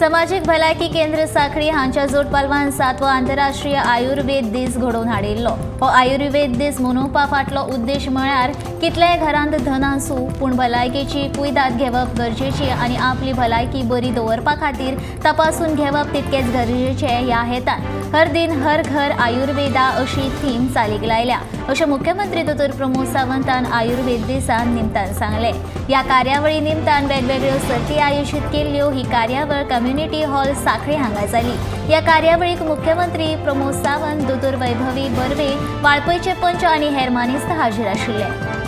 समाजीक भलायकी केंद्र सांखळी हांच्या जोड पालवान 7वो आंतरराष्ट्रीय आयुर्वेद दीस घडोवन हाडिल्लो। हो आयुर्वेद दीस मनोवपा फाटलो उद्देश म्हळ्यार कितलेय घरांत धन आसूं पूण भलायकेची कुयदाद घेवप गरजेची आनी आपली भलायकी बरी दवरपा खातीर तपासून घेवप तितकेच गरजेचे ह्या हेतान हर दिन हर घर आयुर्वेदा अशी थीम चालीक लायल्या अशें मुख्यमंत्री दोतोर प्रमोद सावंतान आयुर्वेद दिसा निमतान सांगले। ह्या कार्यावळी निमतान वेगवेगळ्यो सर्ती आयोजीत केल्ल्यो। ही कार्यावळ कम्युनिटी हॉल सांखळी हांगा जाली। ह्या कार्यावळीक मुख्यमंत्री प्रमोद सावंत, दोतोर वैभवी बर्वे, वाळपयचे पंच आनी हेर मानेस्त हाजीर आशिल्ले।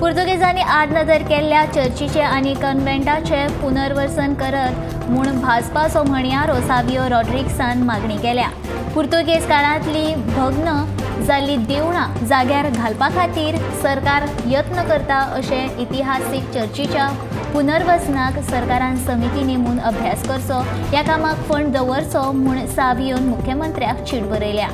पुर्तुगेजांनी आडनदर केल्ल्या चर्चीचे आनी कन्व्हेंटाचे पुनर्वसन करत म्हूण भाजपाचो म्हणयारो सावियो रॉड्रिग्सान मागणी केल्या। पुर्तुगेज काळांतली भग्न जाल्ली देवळां जाग्यार घालपा खातीर सरकार यत्न करता अशें इतिहासीक चर्चीच्या पुनर्वसनाक सरकारान समिती नेमून अभ्यास करचो, ह्या कामाक फंड दवरचो म्हूण सावियोन मुख्यमंत्र्याक चीट बरयल्या।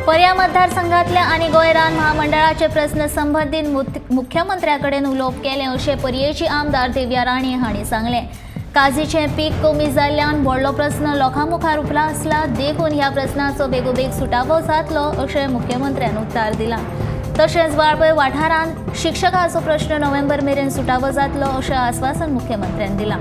पर्या मतदारसंघातल्या आनी गोंय रान महामंडळाचे प्रस्न संबंधीत मुख्यमंत्र्याकडेन उलोवप केलें अशें पर्येची आमदार दिव्या राणे हांणी सांगलें। काजीचें पीक कमी जाल्ल्यान व्हडलो प्रस्न लोकां मुखार उखला आसला, देखून ह्या प्रस्नाचो बेगोबेग सुटावो जातलो अशें मुख्यमंत्र्यान उक्तार दिलां। तशेंच वाळपय वाठारांत शिक्षकाचो प्रस्न नोव्हेंबर मेरेन सुटावो जातलो अशें आस्वासन मुख्यमंत्र्यान दिलां।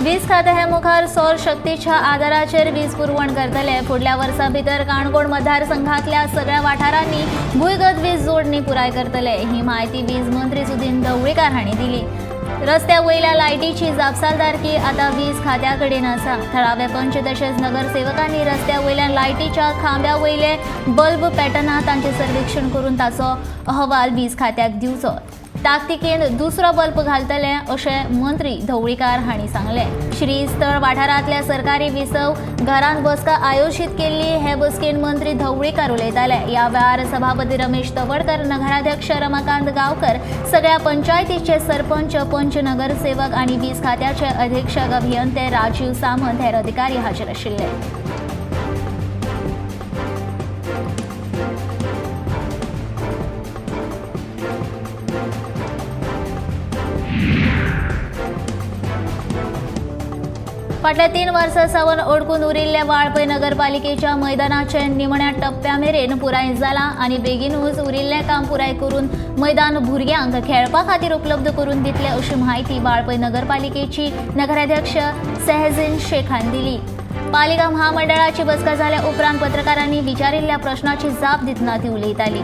वीज खातें हे मुखार सौर शक्तीच्या आदाराचेर वीज पुरवण करतले। फुडल्या वर्सा भितर काणकोण मतदारसंघातल्या सगळ्या वाठारांनी भुंयगत वीज जोडणी पुराय करतले, ही म्हायती वीज मंत्री सुदीन ढवळीकार हांणी दिली। रस्त्या वयल्या लायटीची जापसालदारकी आतां वीज खात्या कडेन आसा। थळावे पंच तशेंच नगरसेवकांनी रस्त्या वयल्या लायटीच्या खांब्या वयले बल्ब पेटना तांचे सर्वेक्षण करून ताचो अहवाल वीज खात्याक दिवचो। ताकतिकेन दुसरो बल्ब घालतले अशें मंत्री ढवळीकार हांणी सांगलें। श्रीस्थळ वाठारांतल्या सरकारी विसव घरांत बसका आयोजीत केल्ली। हे बसकेन मंत्री ढवळीकार उलयताले। ह्या वेळार सभापती रमेश तवडकर, नगराध्यक्ष रमाकांत गांवकर, सगळ्या पंचायतीचे सरपंच, पंच, नगरसेवक आनी वीज खात्याचे अधीक्षक अभियंते राजीव सामंत हेर अधिकारी हाजीर आशिल्ले। फाटल्या 3 वर्सां सावन अडकून उरिल्ल्या वाळपय नगरपालिकेच्या मैदानाचे निमण्या टप्प्या मेरेन पुराय जाला आनी बेगीनूच उरिल्लें काम पुराय करून मैदान भुरग्यांक खेळपा खातीर उपलब्ध करून दितले अशी माहिती वाळपय नगरपालिकेची नगराध्यक्ष सेहजीन शेख हांणी दिली। पालिका महामंडळाची बसका जाल्या उपरांत पत्रकारांनी विचारिल्ल्या प्रश्नाची जाप दितना ती उलयताली।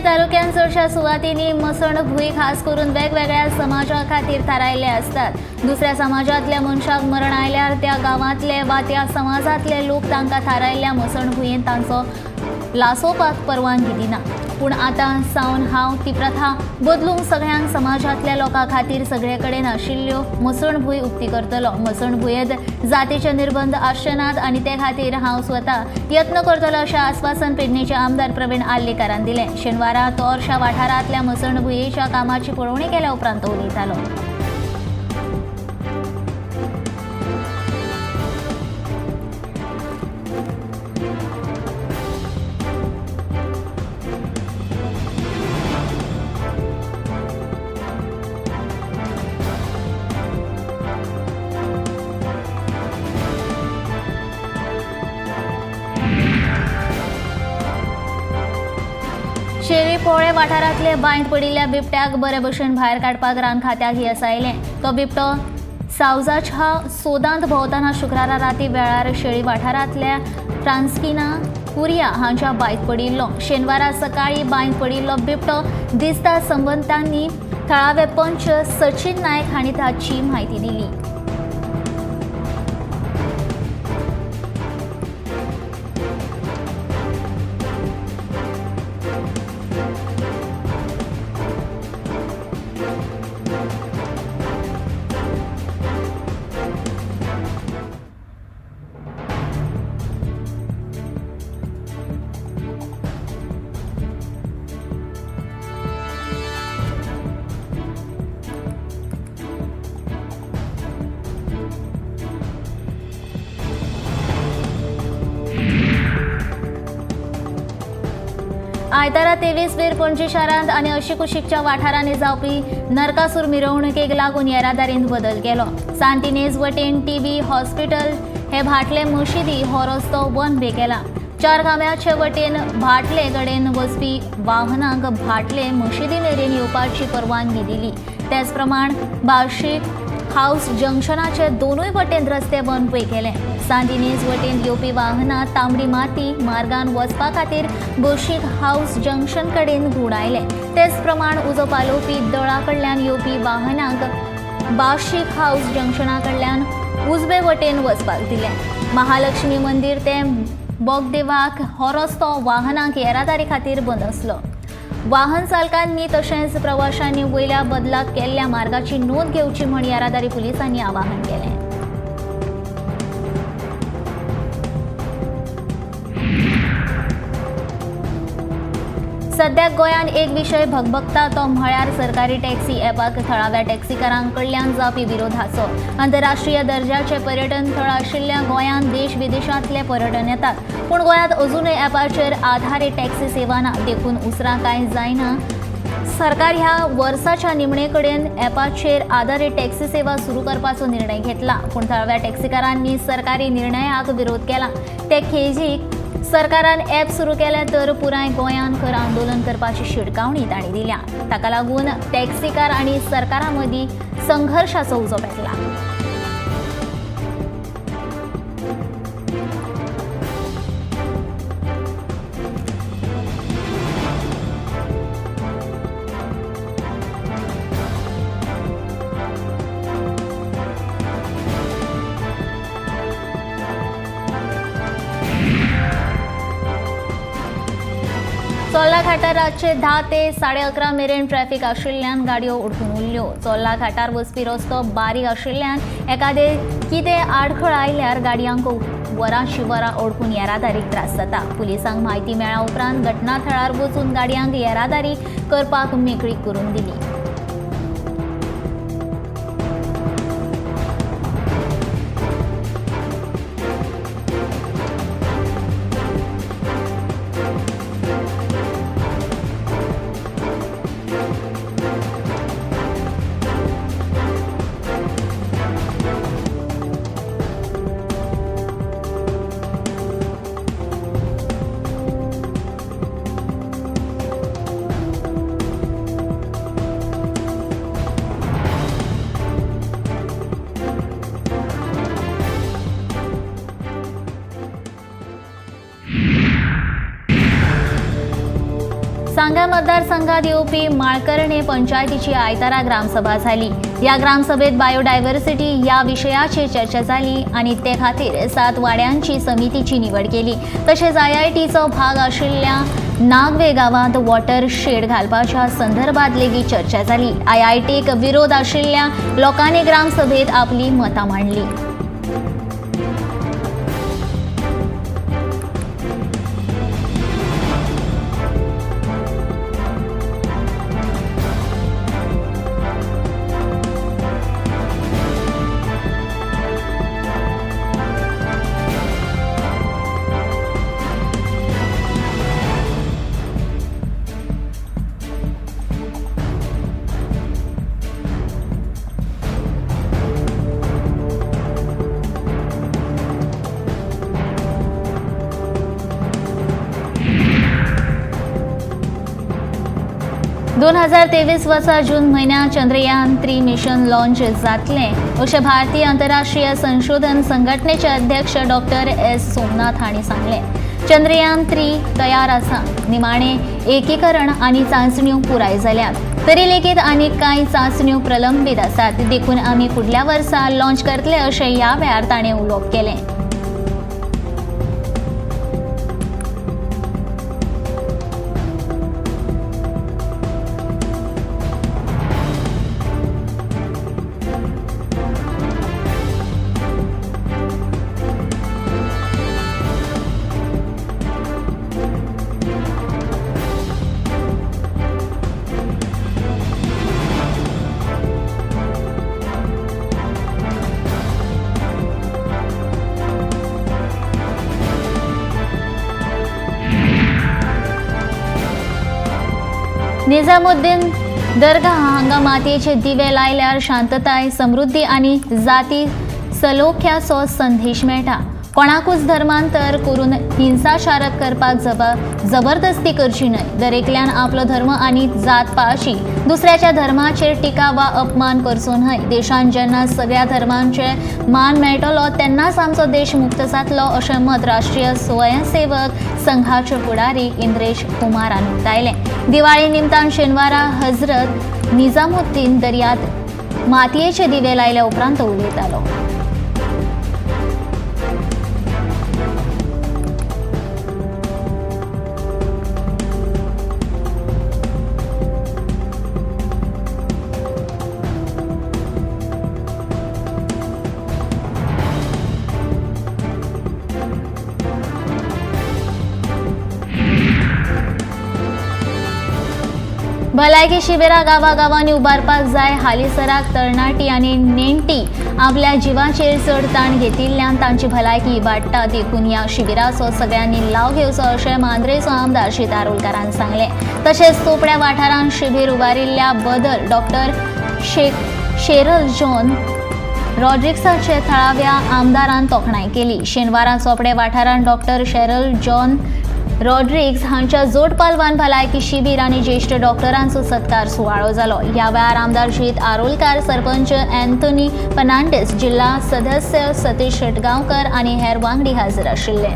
तालुक्यात चडशा सुवातींनी मसण भुंय खास करून वेगवेगळ्या समाजा खातीर थारायल्ले असतात. दुसऱ्या समाजातल्या मनशाक मरण आयल्यार त्या गांवांतले वा त्या समाजातले लोक तांकां थारायल्ल्या मसण भुंयेंत तांचो लासोवपाक परवानगी दिना. पूण आतां सावन हांव ती प्रथा बदलूंक सगळ्यांक समाजातल्या लोकां खातीर सगळे कडेन आशिल्ल्यो मसण भुंय उक्ती करतलो. मसण भुंयेंत जातीचे निर्बंध आसचे नात आनी ते खातीर हांव स्वता यत्न करतलो अशें आस्वासन पेडणेचे आमदार प्रवीण आल्लेकारान दिलें. शेनवारा तोरशा वाठारांतल्या मसण भुंयेच्या कामाची पळोवणी केल्या उपरांत तो उलयतालो. शेरी पोळे वाठारांतले बांयत पडिल्ल्या बिबट्याक बरे भशेन भायर काडपाक रान खात्याक येस आयलें. तो बिबटो सावजाच्या सोदांत भोंवतना शुक्रारा राती वेळार शेळी वाठारांतल्या फ्रांस्किना कुरिया हांच्या बांयत पडिल्लो. शेनवारा सकाळीं बांयत पडिल्लो बिबटो दिसता संबंदांनी थळावे पंच सचिन नायक हांणी ताची म्हायती दिली. आयतारा 23 मेर पणजी शारांत आनी अशिकुशिकच्या वाठारांनी जावपी नरकासूर मिरवणुकेक लागून येरादारींत बदल केलो. सांतिनेज वटेन टीबी हॉस्पिटल हे भाटले मशिदी हो रस्तो बंद बे केला. चारगाम्याचे वटेन भाटले कडेन वचपी वाहनांक भाटले मशिदी मेरेन येवपाची परवानगी दिली. तेच प्रमाण बार्शीक हाऊस जंक्शनाचे दोनूय वटेन रस्ते बंद पय केले. सांतिनेज वटेन येवपी वाहनां तांबडी माती मार्गान वचपा खातीर बशीक हाऊस जंक्शन कडेन घुडायले. तेच प्रमाण उजो पालोवपी दळा कडल्यान येवपी वाहनांक बार्शीक हाऊस जंक्शना कडल्यान उजवे वटेन वचपाक दिले. महालक्ष्मी मंदिर ते बोगदेवाक हो रस्तो वाहनांक येरादारी खातीर बंद आसलो. वाहन चालकांनी तशेंच प्रवाशांनी वयल्या बदलाक केल्ल्या मार्गाची नोंद घेवची म्हण येरादारी पुलिसांनी आवाहन केलें. सध्या गोंयांत एक विशय भगभगता तो म्हळ्यार सरकारी टॅक्सी ॲपाक थळाव्या टॅक्सीकारांक कडल्यान जावपी विरोधाचो. आंतरराष्ट्रीय दर्जाचे पर्यटन थळ आशिल्ल्या गोंयांत देश विदेशांतले पर्यटन येतात. पूण गोंयांत अजूनय ॲपाचेर आधारीत टॅक्सी सेवा ना. देखून उसरां कांय जायना. सरकार ह्या वर्साच्या निमणे कडेन ॲपाचेर आधारीत टॅक्सी सेवा सुरू करपाचो निर्णय घेतला. पूण थळाव्या टॅक्सीकारांनी सरकारी निर्णयाक विरोध केला. ते खेजीक सरकारान ॲप सुरू केले तर पुराय गोंयांत खर आंदोलन करपाची शिटकावणी तांणी दिल्या. ताका लागून टॅक्सीकार आनी सरकारा मदीं संघर्शाचो उजो पेटला. चोल्ला घाटार रातचे 10 ते 11:30 मेरेन ट्रॅफिक आशिल्ल्यान गाडयो उडकून उरल्यो. चोल्ला घाटार वचपी रस्तो बारीक आशिल्ल्यान एखादे कितें आडखळ आयल्यार गाडयांक वरांची वरां ओडकून येरादारीक त्रास जाता. पुलिसांक म्हायती मेळ्ळ्या उपरांत घटनाथळार वचून गाडयांक येरादारी करपाक मेकळीक करून दिली. सांगा मतदारसंघात येवपी माळकर्णे पंचायतीची आयतारा ग्रामसभा झाली। या ग्रामसभेत बायोडायव्हर्सिटी या विषयाची चर्चा झाली आणि ते खातीर 7 वाड्यांची समितीची निवड केली। तसेच IITचो भाग आशिल्ल्या नागवे गावात वॉटर शेड घालपाच्या संदर्भात लेगीत चर्चा झाली। IITक विरोध आशिल्ल्या लोकांनी ग्रामसभेत आपली मतां मांडली। दोन 2023 वर्सा जून म्हयन्यात चंद्रयान 3 मिशन लॉन्च जातलें अशें भारतीय आंतरराष्ट्रीय संशोधन संघटनेचे अध्यक्ष डॉक्टर S. सोमनाथ हांणी सांगलें। चंद्रयान 3 तयार आसा, निमाणे एकीकरण आनी चांचण्यो पुराय जाल्यात। तरी लेगीत आनीक कांय चांचण्यो प्रलंबीत आसात, देखून आमी फुडल्या वर्सा लॉन्च करतले अशें ह्या वेळार ताणें उलोवप केलें। निजामुद्दीन दर्गा हांगा मातयेचे दिवे लायल्यार शांतताय, समृद्धी आनी जाती सलोख्याचो संदेश मेळटा। कोणाकूच धर्मांतर करून हिंसाचार करपाक जबरदस्ती करची न्हय। दरेकल्यान आपलो धर्म आनी जात पाळची, दुसऱ्याच्या धर्माचेर टिका वा अपमान करचो न्हय। देशान जेन्ना सगळ्या धर्मांचे मान मेळटलो तेन्नाच आमचो देश मुक्त जातलो अशें मत राष्ट्रीय स्वयंसेवक संघाचे फुडारी इंद्रेश कुमारान उक्तायलें। दिवाळी निमतान शेनवारा हजरत निजामुद्दीन दर्यांत मातयेचे दिवे लायल्या उपरांत उलयतालो। भलायकी शिबिरां गांवागांवांनी उबारपाक जाय। हालीसराक तरणाटी आनी नेणटी आपल्या जिवाचेर चड ताण घेतिल्ल्यान तांची भलायकी इबाडटा, देखून ह्या शिबिराचो सगळ्यांनी लाव घेवचो अशें मांद्रेचो आमदार श्री आरोलकारान सांगलें। तशेंच चोपड्या वाठारांत शिबीर उबारिल्ल्या बदल डॉक्टर शेरल जॉन रॉड्रिक्साचे थळाव्या आमदारान तोखणाय केली। शेनवारा चोपडे वाठारांत डॉक्टर शेरल जॉन रॉड्रिक्स हांच्या जोड पालवान भलायकी शिबीर आनी ज्येष्ठ डॉक्टरांचो सत्कार सुवाळो जालो। ह्या वेळार आमदार श्री आरोलकार, सरपंच अँथोनी फर्नांडीस, जिल्हा सदस्य सतीश शेटगांवकर आनी हेर वांगडी हाजीर आशिल्ले।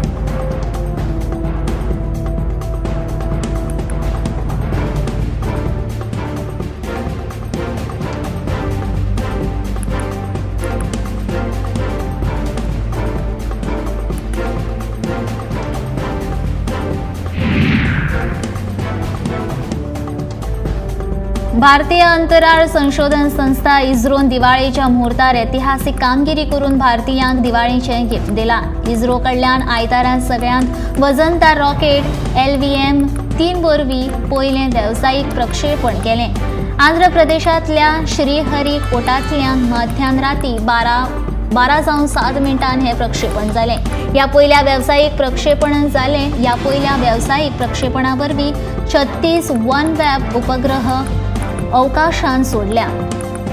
भारतीय अंतराळ संशोधन संस्था इस्रोन दिवाळीच्या मुहूर्तार ऐतिहासिक कामगिरी करून भारतीयांक दिवाळीचें गिफ्ट दिलां। इस्रो कडल्यान आयतारा सगळ्यांत वजनदार रॉकेट LVM-3 वरवीं पयलें वेवसायीक प्रक्षेपण केलें। आंध्र प्रदेशांतल्या श्रीहरिकोटांतल्यान मध्यान राती 12:07 हे प्रक्षेपण जालें। ह्या पयल्या वेवसायीक प्रक्षेपण जालें। ह्या पयल्या वेवसायीक प्रक्षेपणा वरवीं 36 OneWeb उपग्रह अवकाशांत सोडल्या।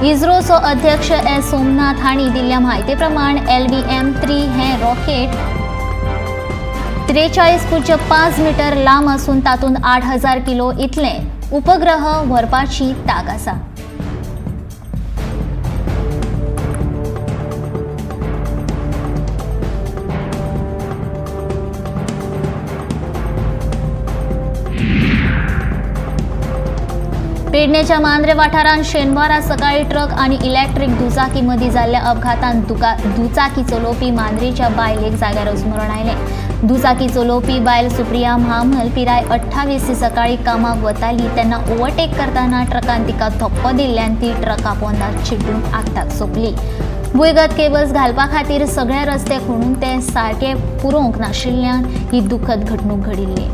इस्रोचो अध्यक्ष S. सोमनाथ हांणी दिल्ल्या म्हायती प्रमाण LVM-3 हें रॉकेट 43.5 मीटर लांब असून तातूंत 8000 किलो इतले उपग्रह व्हरपाची तांक आसा। पेडणेच्या मांद्रे वाठारांत शेनवारा सकाळी ट्रक आणि इलेक्ट्रिक दुचाकी मदीं जाल्ल्या अपघातांत दुचाकी चलोवपी मांद्रेच्या बायल एक जाग्यारच मरण आयलें। दुचाकी चलोवपी बायल सुप्रिया महामल पिराय 28 ची सकाळी कामाक वताली तेन्ना ओव्हरटेक करताना ट्रकान तिका धप्पो दिल्ल्यान ती ट्रका पोंदात चिड्डून आगटाक सोंपली। भुंयगत केबल्स घालपा खातीर सगळे रस्ते खणून ते सारके पुरोवंक नाशिल्ल्यान ही दुखद घडणूक घडिल्ली।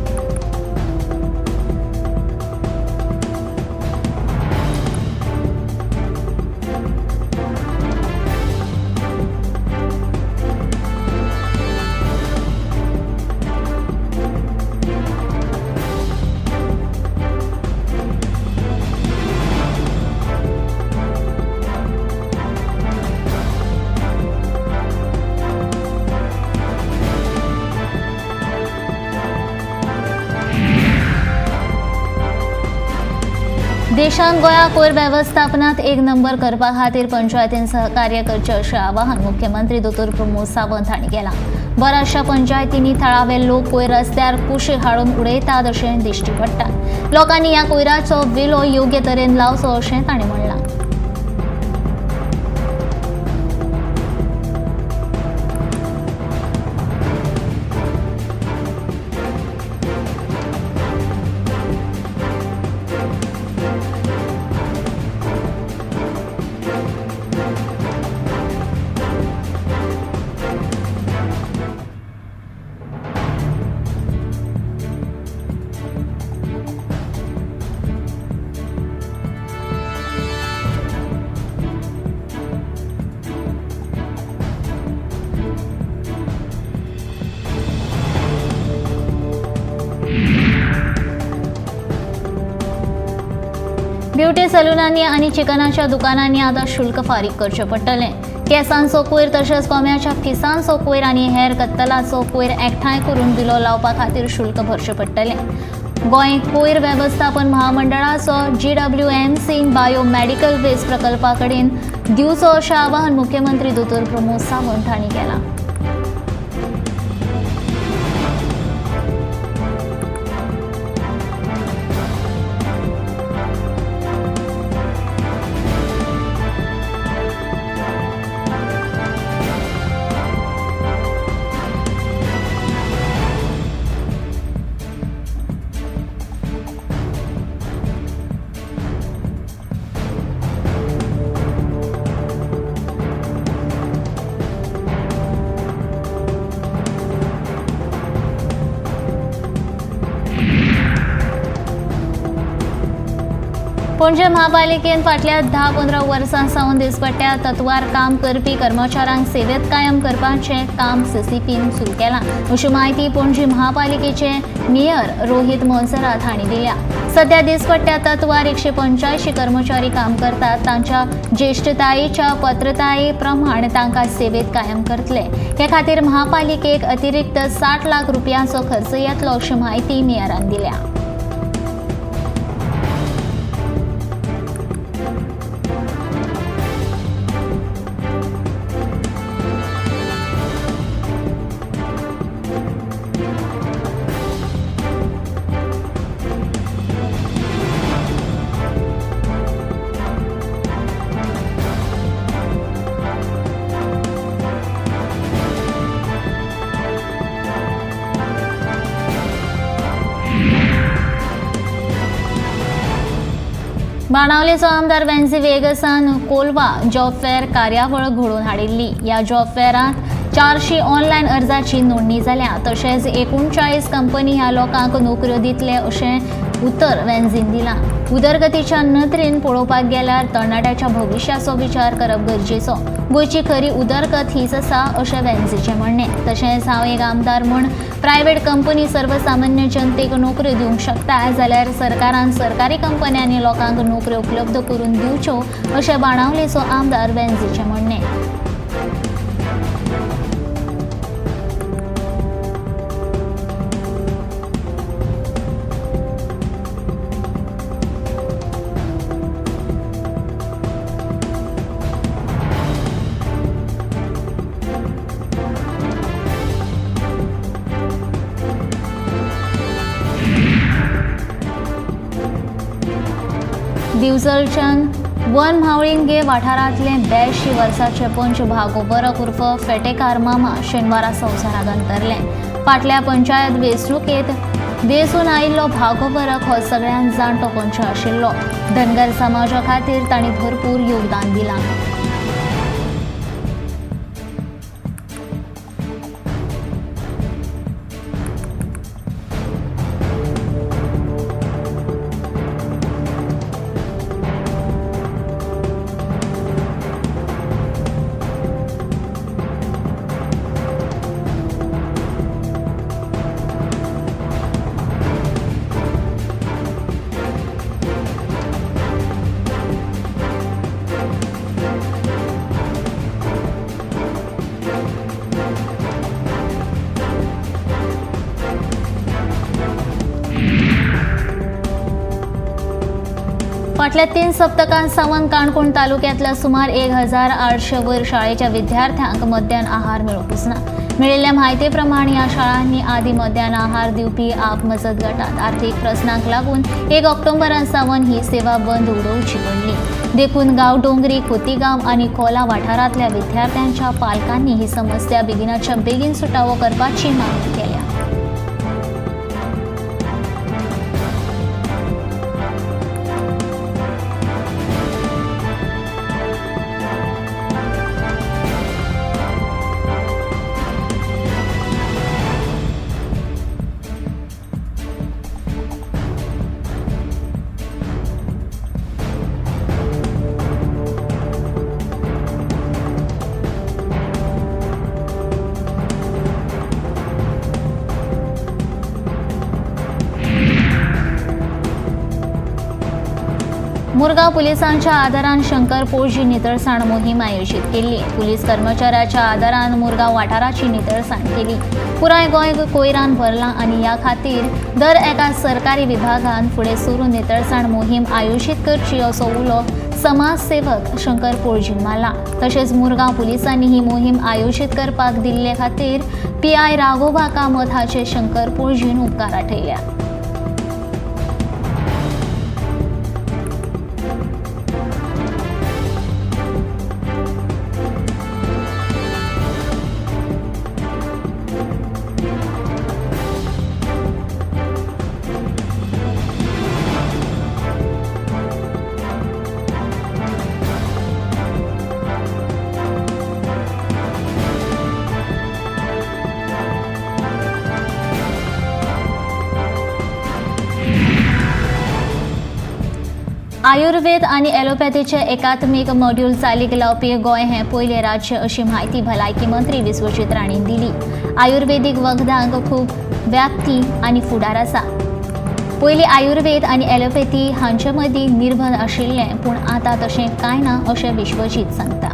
देशांत गोंया कोयर वेवस्थापनात एक नंबर करपा खातीर पंचायतीन सहकार्य करचे अशें आवाहन मुख्यमंत्री दोतोर प्रमोद सावंत हांणी केलां। बऱ्याचशा पंचायतींनी थळावे लोक कोयर रस्त्यार कुशीक हाडून उडयतात अशें दिश्टी पडटा। लोकांनी ह्या कोयराचो विलो योग्य तरेन लावचो अशें तांणी म्हणलां। ब्युटी सलूनांनी आनी चिकनाच्या दुकानांनी आतां शुल्क फारीक करचें पडटलें। केसांचो कोयर तशेंच कोंब्याच्या फिसांचो कोयर आनी हेर कत्तलाचो कोयर एकठांय करून बिलो लावपा खातीर शुल्क भरचें पडटलें। गोंय कोयर वेवस्थापन महामंडळाचो GWMC बायोमेडिकल वेस्ट प्रकल्पा कडेन दिवचो अशें आवाहन मुख्यमंत्री दोतोर प्रमोद सावंत हांणी केलां। पणजे महापालिकेन फाटल्या 10-15 वर्सां सावन दिसपट्ट्या तत्वार काम करपी कर्मचाऱ्यांक सेवेत कायम करपाचें काम CCPन सुरू केलां अशी माहिती पणजी महापालिकेचे मेयर रोहित मोन्सेरात हांणी दिल्या। सध्या दिसपट्ट्या तत्वार 185 कर्मचारी काम करतात। तांच्या ज्येष्ठतायेच्या पात्रताये प्रमाण तांकां सेवेत कायम करतले। हे खातीर महापालिकेक अतिरिक्त 60 लाख रुपयांचो खर्च येतलो अशी माहिती मेयरान दिल्या। बाणावलेचो आमदार वेन्सी वेगसान कोलवा जॉब फेअर कार्यावळ घडोवन हाडिल्ली। ह्या जॉब फेअरांत 400 ऑनलायन अर्जाची नोंदणी जाल्या। तशेंच 39 कंपनी ह्या लोकांक नोकऱ्यो दितले अशें उतर वेन्सीन दिलां। उदरगतीच्या नदरेन पळोवपाक गेल्यार तरणाट्याच्या भविश्याचो विचार करप गरजेचो। गोंयची खरी उदरगत हीच आसा अशें वेन्सीचें म्हणणें। तशेंच हांव एक आमदार म्हूण प्रायव्हेट कंपनी सर्वसामान्य जनतेक नोकऱ्यो दिवंक शकता जाल्यार सरकारान सरकारी कंपन्यांनी लोकांक नोकऱ्यो उपलब्ध करून दिवच्यो अशें बाणावलेचो आमदार वेन्सीचें म्हणणें। दिवचलच्यान वन म्हावळिंगे वाठारांतले 82 वर्साचे पंच भागोबरक उर्फ फेटेकार मामा शेनवारा संवसाराक अंतरले. फाटल्या पंचायत वेंचणुकेंत वेंचून आयिल्लो भागोबरक हो सगळ्यांत जाणटो पंच आशिल्लो. धनगर समाजा खातीर तांणी भरपूर योगदान दिलां. फाटल्या 3 सप्तकां सावन काणकोण तालुक्यांतल्या सुमार 1800 वयर शाळेच्या विद्यार्थ्यांक मध्यान आहार मेळोवंकच ना. मेळिल्ल्या म्हायती प्रमाण ह्या शाळांनी आदी मध्यान आहार दिवपी आपमजत गटांत आर्थीक प्रस्नांक लागून 1 ऑक्टोबरा सावन ही सेवा बंद उडोवची पडली. देखून गांव डोंगरी, खोतीगांव आनी कोला वाठारांतल्या विद्यार्थ्यांच्या पालकांनी ही समस्या बेगिनाच्या बेगीन सुटावो करपाची मागणी केल्या. मुरगांव पुलिसांच्या आदारान शंकर पोळजी नितळसाण मोहीम आयोजीत केली. पुलीस कर्मचाऱ्याच्या आदारान मुरगांव वाठाराची नितळसाण केली. पुराय गोंय कोयरान भरलां आनी ह्या खातीर दर एका सरकारी विभागान फुडें सरून नितळसाण मोहीम आयोजीत करची असो उलो समाजसेवक शंकर पोळजीन मारला. तशेंच मुरगांव पुलिसांनी ही मोहीम आयोजीत करपाक दिल्ले खातीर PI राघोबा कामत हाचे शंकर पोळजीन उपकार आठयल्या. आयुर्वेद आनी ॲलोपॅथीचे एकात्मीक मॉड्यूल चालीक लावपी गोंय हें पयलें राज्य अशी म्हायती भलायकी मंत्री विश्वजीत राणेन दिली. आयुर्वेदीक वखदांक खूब व्याप्ती आनी फुडार आसा. पयलीं आयुर्वेद आनी ॲलोपॅथी हांचे मदीं निर्बंध आशिल्लें, पूण आतां तशें कांय ना अशें विश्वजीत सांगता.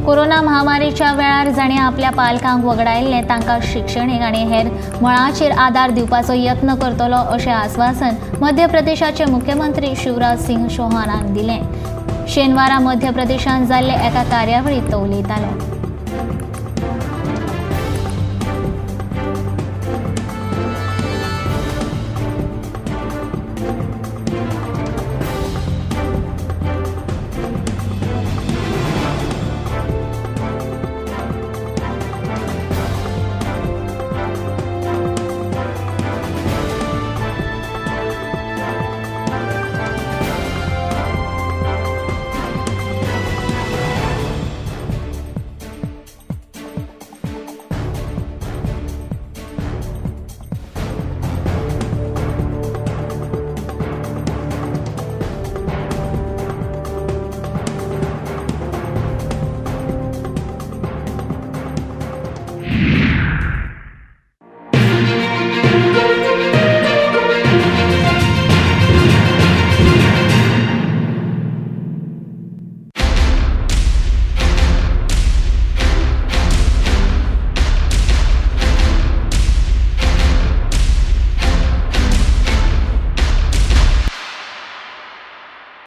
कोरोना महामारीच्या वेळार जाणीं आपल्या पालकांक वगडायिल्लें तांकां शिक्षणीक आनी हेर मळाचेर आदार दिवपाचो यत्न करतलो अशें आस्वासन मध्य प्रदेशाचे मुख्यमंत्री शिवराज सिंह चौहानान दिलें. शेनवारा मध्य प्रदेशांत जाल्ले एका कार्यावळींत तो उलयतालो.